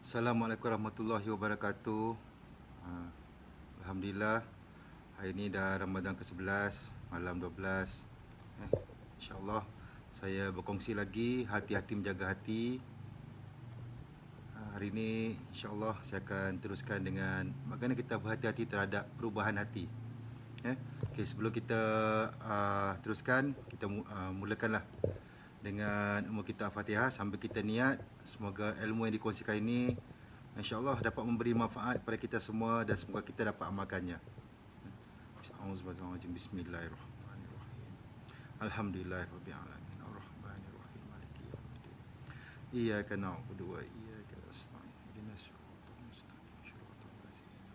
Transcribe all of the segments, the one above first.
Assalamualaikum warahmatullahi wabarakatuh. Ah, Alhamdulillah, hari ini dah Ramadan ke-11, malam 12. InsyaAllah saya berkongsi lagi hati-hati menjaga hati. Hari ini insyaAllah saya akan teruskan dengan bagaimana kita berhati-hati terhadap perubahan hati. Okay, sebelum kita teruskan, kita mulakanlah dengan umur kita Al-Fatihah sambil kita niat. Semoga ilmu yang dikongsikan ini InsyaAllah dapat memberi manfaat kepada kita semua dan semoga kita dapat amalkannya. Bismillahirrahmanirrahim. Alhamdulillahirabbil arrahmanirrahim maliki yaumiddin. Iyyaka na'budu wa iyyaka nasta'in. Ihdinas siratal mustaqim siratal ladzina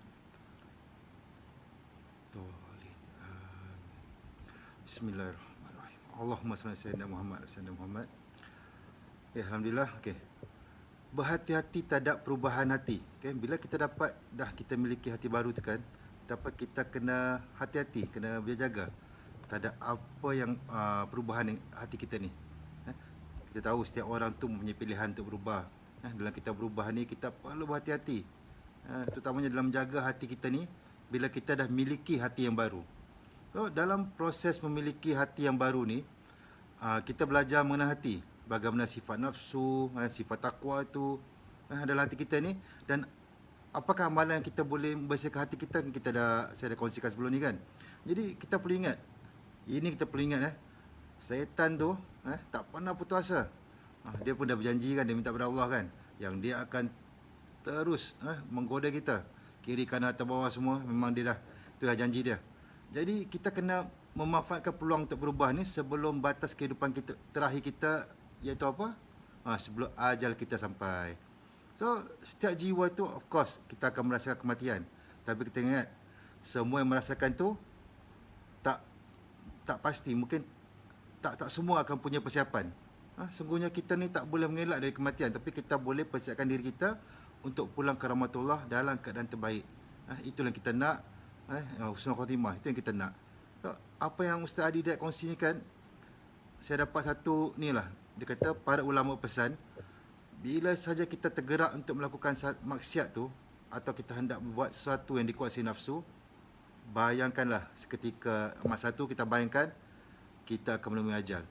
an'amta 'alaihim. Amin. Bismillahirrahmanirrahim. Allahumma salli ala sayyidina Muhammad. Ya, alhamdulillah. Okey. Berhati-hati terhadap perubahan hati. Okay? Bila kita kita miliki hati baru tu kan, kita kena hati-hati, kena berjaga terhadap apa yang perubahan hati kita ni. Kita tahu setiap orang tu mempunyai pilihan untuk berubah. Dalam kita berubah ni, kita perlu berhati-hati. Terutamanya dalam menjaga hati kita ni, bila kita dah miliki hati yang baru. So, dalam proses memiliki hati yang baru ni, kita belajar mengenai hati. Bagaimana sifat nafsu, sifat takwa itu dalam hati kita ni, dan apakah amalan yang kita boleh membersihkan hati kita. Saya dah kongsikan sebelum ni kan. Jadi kita perlu ingat, syaitan tu tak pernah putus asa. Dia pun dah berjanji kan, dia minta pada Allah kan, yang dia akan terus menggoda kita, kiri kanan atas bawah semua. Memang dia dah, tu dah janji dia. Jadi kita kena memanfaatkan peluang untuk berubah ni sebelum batas kehidupan kita terakhir kita, iaitu apa? Sebelum ajal kita sampai. So, setiap jiwa tu of course kita akan merasakan kematian. Tapi kita ingat, semua yang merasakan tu tak pasti. Mungkin tak semua akan punya persiapan. Sungguhnya kita ni tak boleh mengelak dari kematian, tapi kita boleh persiapkan diri kita untuk pulang ke rahmatullah dalam keadaan terbaik. Itulah yang kita nak. Husnul khatimah, itu yang kita nak. So, apa yang Ustaz Adi dah kongsikan, saya dapat satu ni lah. Dia kata para ulama pesan, bila saja kita tergerak untuk melakukan maksiat tu, atau kita hendak membuat sesuatu yang dikuasai nafsu, bayangkanlah seketika masa tu kita bayangkan kita akan menemui ajal.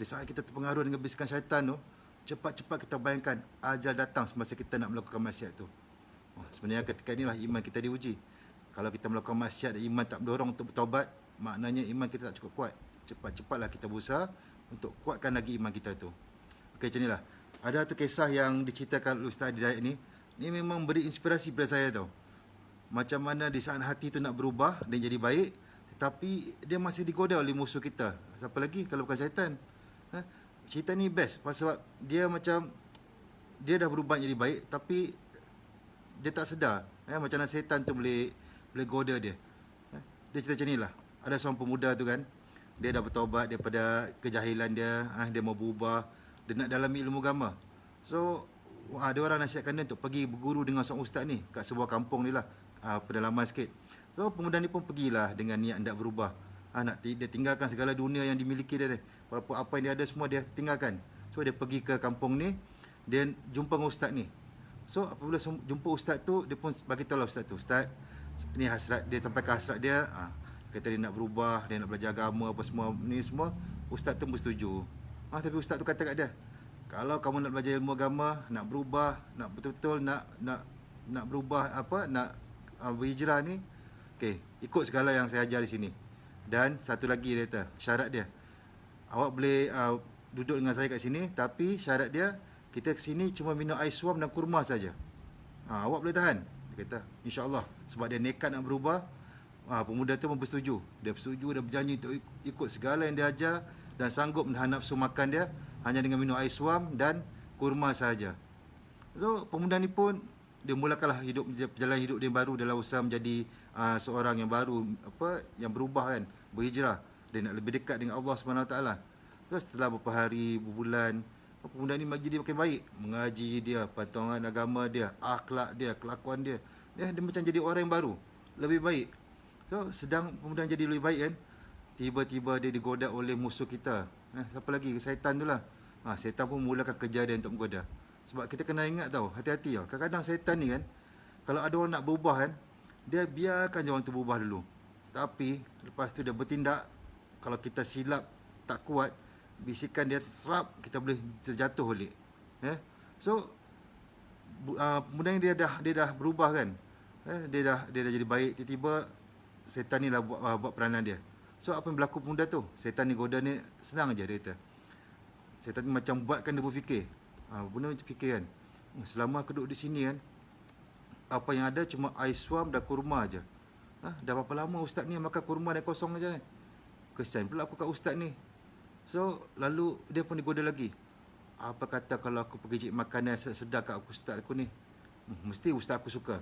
Di saat kita terpengaruh dengan bisikan syaitan tu, cepat-cepat kita bayangkan ajal datang semasa kita nak melakukan maksiat tu. Sebenarnya ketika inilah iman kita diuji. Kalau kita melakukan maksiat dan iman tak mendorong untuk bertaubat, maknanya iman kita tak cukup kuat. Cepat-cepatlah kita berusaha untuk kuatkan lagi iman kita tu. Okey, macam inilah. Ada satu kisah yang diceritakan oleh Ustaz Adi Dayak ni. Ni memang beri inspirasi pada saya tau. Macam mana di saat hati tu nak berubah dan jadi baik, tetapi dia masih digoda oleh musuh kita. Siapa lagi kalau bukan syaitan? Syaitan ni best pasal dia macam, dia dah berubah jadi baik, tapi dia tak sedar macam mana syaitan tu boleh goda dia. Dia cerita macam ni lah. Ada seorang pemuda tu kan, dia dah bertaubat daripada kejahilan dia. Dia mau berubah, dia nak dalami ilmu agama. So ada orang nasihatkan dia untuk pergi berguru dengan seorang ustaz ni kat sebuah kampung ni lah, pedalaman sikit. So pemuda ni pun pergilah dengan niat hendak berubah. Dia tinggalkan segala dunia yang dimiliki dia. Walaupun apa yang dia ada semua dia tinggalkan. So dia pergi ke kampung ni, dia jumpa dengan ustaz ni. So apabila jumpa ustaz tu, dia pun bagi tahu lah ustaz tu, "Ustaz, ni hasrat dia, sampaikan hasrat dia. Kata dia nak berubah, dia nak belajar agama apa semua ni semua." Ustaz tu bersetuju. Tapi ustaz tu kata kat dia, "Kalau kamu nak belajar ilmu agama, nak berubah, nak betul-betul nak berubah nak berhijrah ni, okey, ikut segala yang saya ajar di sini. Dan satu lagi dia kata, syarat dia, awak boleh duduk dengan saya kat sini, tapi syarat dia, kita ke sini cuma minum air suam dan kurma saja. Awak boleh tahan?" Dia kata, "InsyaAllah." Sebab dia nekat nak berubah. Pemuda tu pun bersetuju. Dia bersetuju, dia berjanji untuk ikut segala yang dia ajar dan sanggup menahan nafsu makan dia hanya dengan minum air suam dan kurma sahaja. So pemuda ni pun dia mulakanlah perjalanan hidup dia baru dalam usaha menjadi seorang yang baru, yang berubah kan, berhijrah. Dia nak lebih dekat dengan Allah SWT. So setelah beberapa hari, berbulan, pemuda ni jadi makin baik. Mengaji dia, pantangan agama dia, akhlak dia, kelakuan dia. Dia macam jadi orang yang baru, lebih baik. So sedang pemuda jadi lebih baik kan, tiba-tiba dia digoda oleh musuh kita. Siapa lagi? Syaitan tu lah. Syaitan pun mulakan kerja dia untuk menggoda. Sebab kita kena ingat tau, hati-hati tau. Kadang-kadang syaitan ni kan, kalau ada orang nak berubah kan, dia biarkan je orang tu berubah dulu. Tapi lepas tu dia bertindak, kalau kita silap tak kuat, bisikan dia serap, kita boleh terjatuh balik. So kemudian dia dah berubah kan. Dia dah jadi baik, tiba-tiba setan ni lah buat peranan dia. So apa yang berlaku pemuda tu? Setan ni goda ni senang aja dia kata. Setan ni macam buatkan dia berfikir. Benar macam fikir kan. Selama aku duduk di sini kan, apa yang ada cuma air suam dan kurma aja. Dah berapa lama ustaz ni makan kurma dan kosong aja kan. Kesian pula aku kat ustaz ni. So lalu dia pun digoda lagi. Apa kata kalau aku pergi cari makanan sedap kat ustaz aku ni? Mesti ustaz aku suka.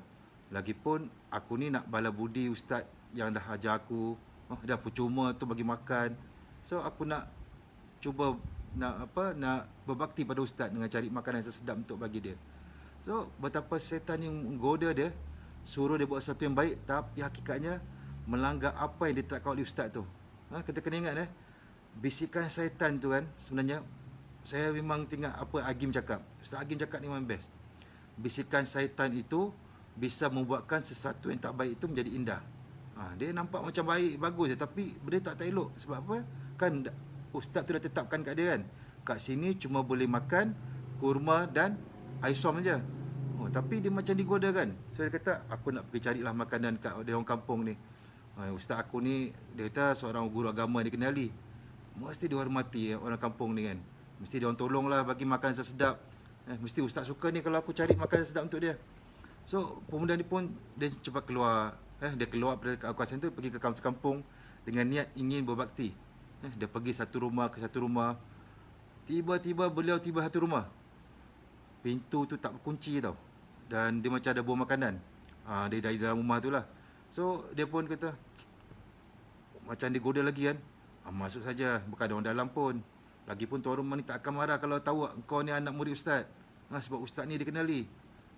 Lagipun aku ni nak bala budi ustaz yang dah ajar aku. Dah percuma tu bagi makan. So aku nak cuba nak berbakti pada ustaz dengan cari makanan yang sedap untuk bagi dia. So betapa setan yang menggoda dia, suruh dia buat sesuatu yang baik, tapi hakikatnya melanggar apa yang ditetapkan oleh ustaz tu. Kita kena ingat bisikan syaitan tu kan, sebenarnya saya memang tengok apa Agim cakap. Ustaz Agim cakap ni memang best. Bisikan syaitan itu bisa membuatkan sesuatu yang tak baik itu menjadi indah. Dia nampak macam baik, bagus je, tapi benda tak elok. Sebab apa? Kan ustaz tu dah tetapkan kat dia kan, kat sini cuma boleh makan kurma dan air suam je. Tapi dia macam digoda kan. So dia kata, aku nak pergi carilah makanan kat orang kampung ni. Ustaz aku ni, dia kata seorang guru agama dikenali. Mesti dihormati orang kampung ni kan. Mesti dia orang tolonglah bagi makan sedap. Mesti ustaz suka ni kalau aku cari makan sedap untuk dia. So pemuda ni pun dia cepat keluar. Dia keluar dari kawasan tu, pergi ke kawasan kampung dengan niat ingin berbakti. Dia pergi satu rumah ke satu rumah. Tiba-tiba beliau tiba satu rumah, pintu tu tak berkunci tau, dan dia macam ada buah makanan. Dia dari dalam rumah tu lah. So dia pun kata, macam digoda lagi kan, masuk saja, bukan ada orang dalam pun. Lagipun tuan rumah ni tak akan marah kalau tahu kau ni anak murid ustaz. Sebab ustaz ni dikenali.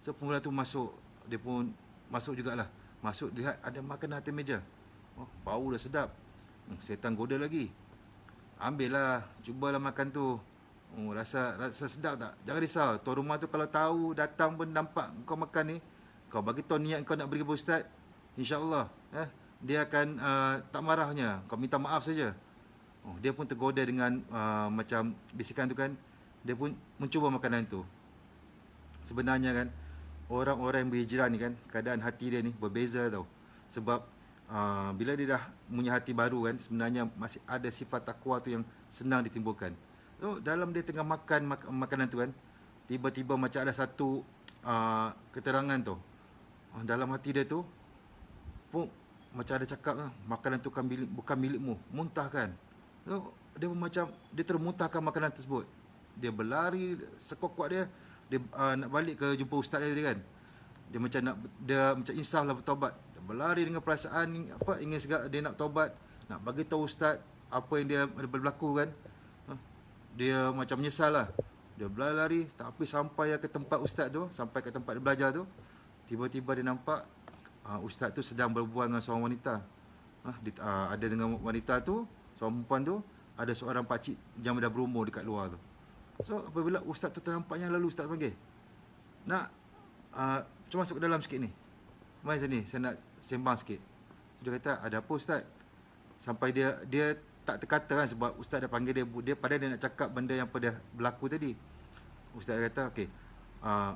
So pemuda tu masuk, dia pun masuk jugalah. Masuk, lihat ada makanan atas meja. Bau dah sedap. Setan goda lagi. Ambillah, cubalah makan tu. Rasa sedap tak? Jangan risau, tuan rumah tu kalau tahu datang pun nampak kau makan ni, kau bagi tahu niat kau nak beri kepada ustaz, insya-Allah dia akan tak marahnya. Kau minta maaf saja. Dia pun tergoda dengan macam bisikan tu kan. Dia pun mencuba makanan tu. Sebenarnya kan, orang-orang yang berhijrah ni kan, keadaan hati dia ni berbeza tau. Sebab bila dia dah punya hati baru kan, sebenarnya masih ada sifat takwa tu yang senang ditimbulkan. So dalam dia tengah makan makanan tu kan, tiba-tiba macam ada satu keterangan tu dalam hati dia tu pun, macam ada cakap, makanan tu bukan milikmu, muntahkan. So dia pun macam dia termuntahkan makanan tersebut. Dia berlari sekuat-kuat dia nak balik ke jumpa ustaz dia kan. Dia macam insaf lah bertaubat. Dia berlari dengan perasaan ingin segala dia nak taubat, nak bagi tahu ustaz apa yang dia berlaku kan. Dia macam menyesal lah. Dia berlari, tapi sampai ke tempat ustaz tu, sampai ke tempat dia belajar tu, tiba-tiba dia nampak ustaz tu sedang berbual dengan seorang wanita. Ada dengan wanita tu, seorang perempuan tu, ada seorang pakcik yang dah berumur dekat luar tu. So apabila ustaz tu ternampaknya, lalu ustaz panggil, nak cuma masuk ke dalam sikit ni, mari sini, saya nak sembang sikit. Dia kata, ada apa ustaz? Sampai dia tak terkata kan, sebab ustaz dah panggil dia padahal dia nak cakap benda yang pada berlaku tadi. Ustaz kata, okey,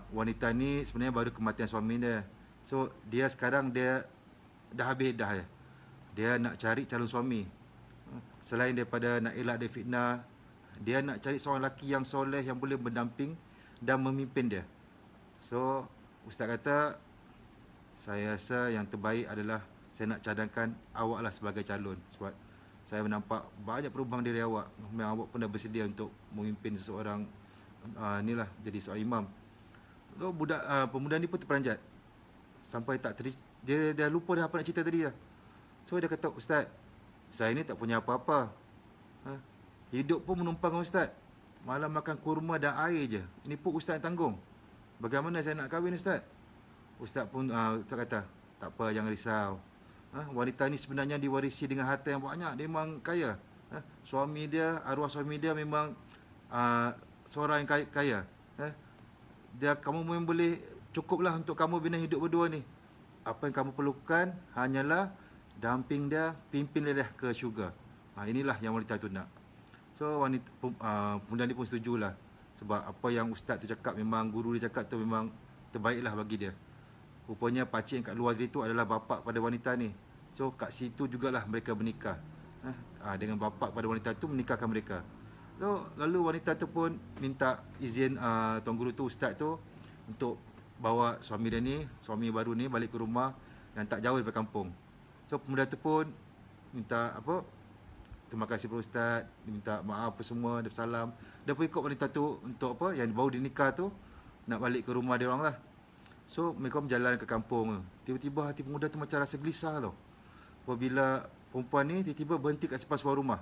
wanita ni sebenarnya baru kematian suami dia. So dia sekarang dia dah habis dah ya. Dia nak cari calon suami. Selain daripada nak elak dari fitnah, dia nak cari seorang lelaki yang soleh, yang boleh mendamping dan memimpin dia. So ustaz kata, saya rasa yang terbaik adalah saya nak cadangkan awaklah sebagai calon, sebab saya menampak banyak perubahan dari awak. Memang awak pun dah bersedia untuk memimpin seseorang inilah, jadi seorang imam. So pemuda ni pun terperanjat. Sampai dia dah lupa dah apa nak cerita tadi dah. So dia kata, ustaz, saya ni tak punya apa-apa. Hidup pun menumpang dengan ustaz. Malam makan kurma dan air je. Ini pun ustaz yang tanggung. Bagaimana saya nak kahwin ustaz? Ustaz pun ustaz kata, tak apa, jangan risau. Wanita ni sebenarnya diwarisi dengan harta yang banyak. Dia memang kaya. Arwah suami dia memang seorang yang kaya. dia kamu memang boleh, cukuplah untuk kamu bina hidup berdua ni. Apa yang kamu perlukan hanyalah damping dia, pimpin dia ke syurga. Inilah yang wanita tu nak. So pemuda ni pun setujulah. Sebab apa yang ustaz tu cakap, memang guru dia cakap tu memang terbaiklah bagi dia. Rupanya pakcik yang kat luar tadi tu adalah bapa pada wanita ni. So kat situ jugalah mereka bernikah. Dengan bapa pada wanita tu menikahkan mereka. So lalu wanita tu pun minta izin tuan guru tu, ustaz tu, untuk bawa suami dia ni, suami baru ni balik ke rumah yang tak jauh daripada kampung. So pemuda tu pun minta terima kasih kepada ustaz, dia minta maaf apa semua, dia bersalam. Dia pun ikut wanita tu untuk yang baru dinikah tu nak balik ke rumah dia orang lah. So mereka berjalan ke kampung. Tiba-tiba hati pemuda tu macam rasa gelisah tau. Apabila perempuan ni tiba-tiba berhenti kat sepas sebuah rumah.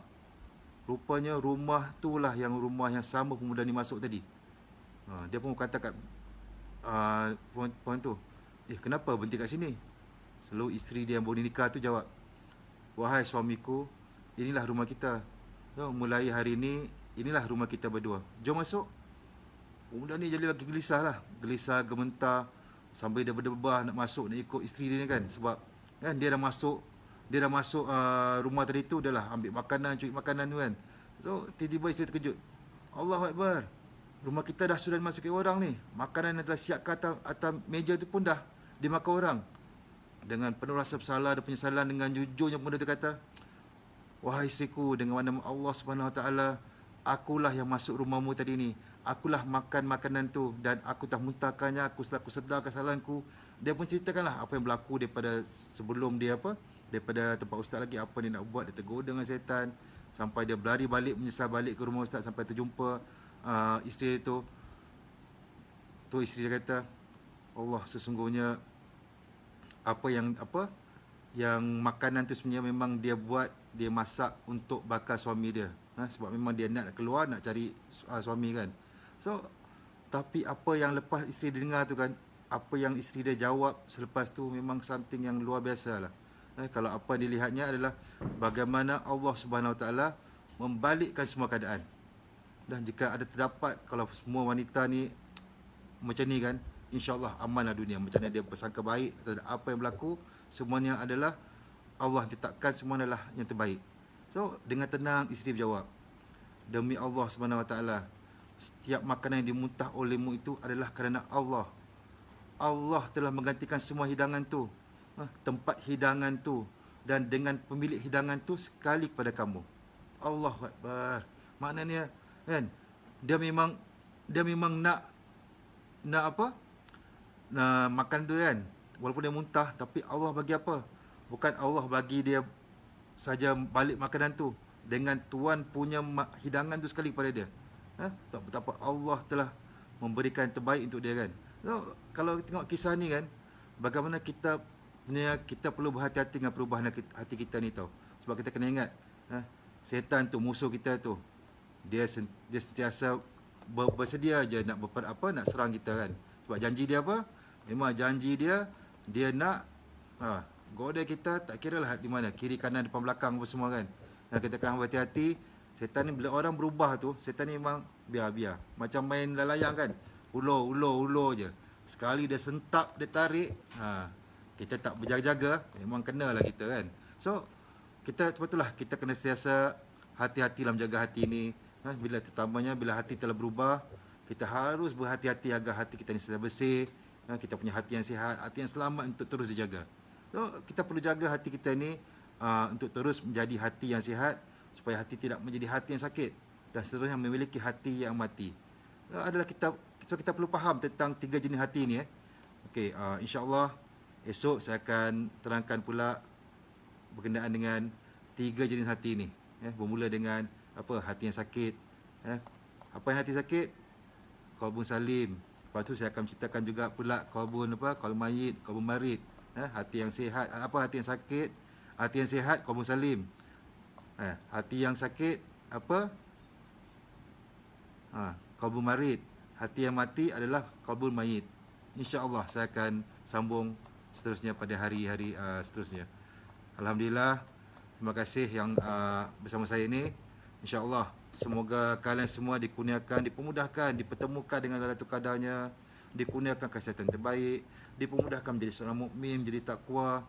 Rupanya rumah tu lah yang rumah yang sama pemuda ni masuk tadi. Dia pun kata kat perempuan tu, kenapa berhenti kat sini? Selalu isteri dia yang baru nikah tu jawab, wahai suamiku, inilah rumah kita. Mulai hari ini, inilah rumah kita berdua. Jom masuk. Pemuda ni jadi lagi gelisah lah. Gelisah, gementar. Sampai dia berdebah nak masuk, nak ikut isteri dia ni kan. Sebab kan dia dah masuk rumah tadi tu, dah lah ambil makanan, curi makanan tu kan. So tiba-tiba isteri terkejut. Allahu Akbar, rumah kita dah sudah dimasuki orang ni. Makanan yang telah siap ke atas meja tu pun dah dimakan orang. Dengan penuh rasa bersalah dan penyesalan, dengan jujurnya pemuda tu kata, wahai isteriku, dengan nama Allah Subhanahu Wa Taala, akulah yang masuk rumahmu tadi ni. Akulah makan makanan tu dan aku tak muntahkannya, aku sedar kesalahanku. Dia pun ceritakanlah apa yang berlaku daripada sebelum dia daripada tempat ustaz lagi, apa dia nak buat, dia tergoda dengan syaitan sampai dia berlari balik, menyesal balik ke rumah ustaz sampai terjumpa isteri tu. Tu isteri dia kata, Allah, sesungguhnya yang makanan tu sebenarnya memang dia buat, dia masak untuk bakar suami dia. Sebab memang dia nak keluar, nak cari suami kan. So tapi apa yang lepas isteri dia dengar tu kan, apa yang isteri dia jawab selepas tu memang something yang luar biasa lah. Kalau apa dilihatnya adalah bagaimana Allah Subhanahu Wa Taala membalikkan semua keadaan. Dan jika ada terdapat, kalau semua wanita ni macam ni kan, insya-Allah amanlah dunia. Macam mana dia bersangka baik terhadap apa yang berlaku, semuanya adalah Allah tetapkan, semua adalah yang terbaik. So dengan tenang isteri berjawab, demi Allah Subhanahu Wa Taala, setiap makanan yang dimuntah olehmu itu adalah kerana Allah. Allah telah menggantikan semua hidangan tu, tempat hidangan tu, dan dengan pemilik hidangan tu sekali kepada kamu. Allahu Akbar. Maknanya kan, dia memang nak makan tu kan, walaupun dia muntah, tapi Allah bagi apa? Bukan Allah bagi dia saja balik makanan tu, dengan Tuhan punya hidangan tu sekali kepada dia. Betapa Allah telah memberikan terbaik untuk dia kan. So, kalau tengok kisah ni kan, bagaimana kita perlu berhati-hati dengan perubahan hati kita ni tau. Sebab kita kena ingat, setan tu, musuh kita tu, dia sentiasa bersedia je nak nak serang kita kan. Sebab janji dia apa? Memang janji dia nak goda kita, tak kira lah di mana, kiri kanan depan belakang apa semua kan. Dan kita kena berhati-hati. Setan ni bila orang berubah tu, setan ni memang biar macam main layang kan, ulur je. Sekali dia sentap, dia tarik, kita tak berjaga-jaga, memang kenalah kita kan. So kita betullah kita kena sentiasa hati-hati dalam jaga hati ni. Terutamanya bila hati telah berubah, kita harus berhati-hati agar hati kita ni sentiasa bersih. Kita punya hati yang sihat, hati yang selamat untuk terus dijaga. So kita perlu jaga hati kita ni untuk terus menjadi hati yang sihat, supaya hati tidak menjadi hati yang sakit, dan seterusnya memiliki hati yang mati. Kita perlu faham tentang 3 jenis hati ni. Okey, insya-Allah esok saya akan terangkan pula berkenaan dengan 3 jenis hati ni. Bermula dengan hati yang sakit. Apa yang hati sakit? Qalbun salim. Lepas tu saya akan ceritakan juga pula qalbun mayit, qalbun marid. Hati yang sihat, hati yang sakit, hati yang sihat, qalbun salim. Hati yang sakit qalbun marid. Hati yang mati adalah qalbun mayit. Insya-Allah saya akan sambung seterusnya pada hari-hari seterusnya. Alhamdulillah, terima kasih yang bersama saya ini. Insya-Allah semoga kalian semua dikurniakan, dipermudahkan, dipertemukan dengan Lailatul Qadarnya, dikurniakan kesihatan terbaik, dipermudahkan menjadi seorang mukmin, menjadi takwa,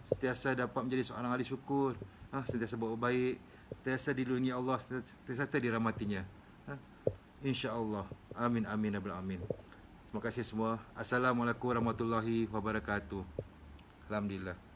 sentiasa dapat menjadi seorang ahli syukur, sentiasa buat baik, sentiasa dilindungi Allah, sentiasa dirahmatinya. InsyaAllah. Amin amin ya rabbal alamin. Terima kasih semua. Assalamualaikum warahmatullahi wabarakatuh. Alhamdulillah.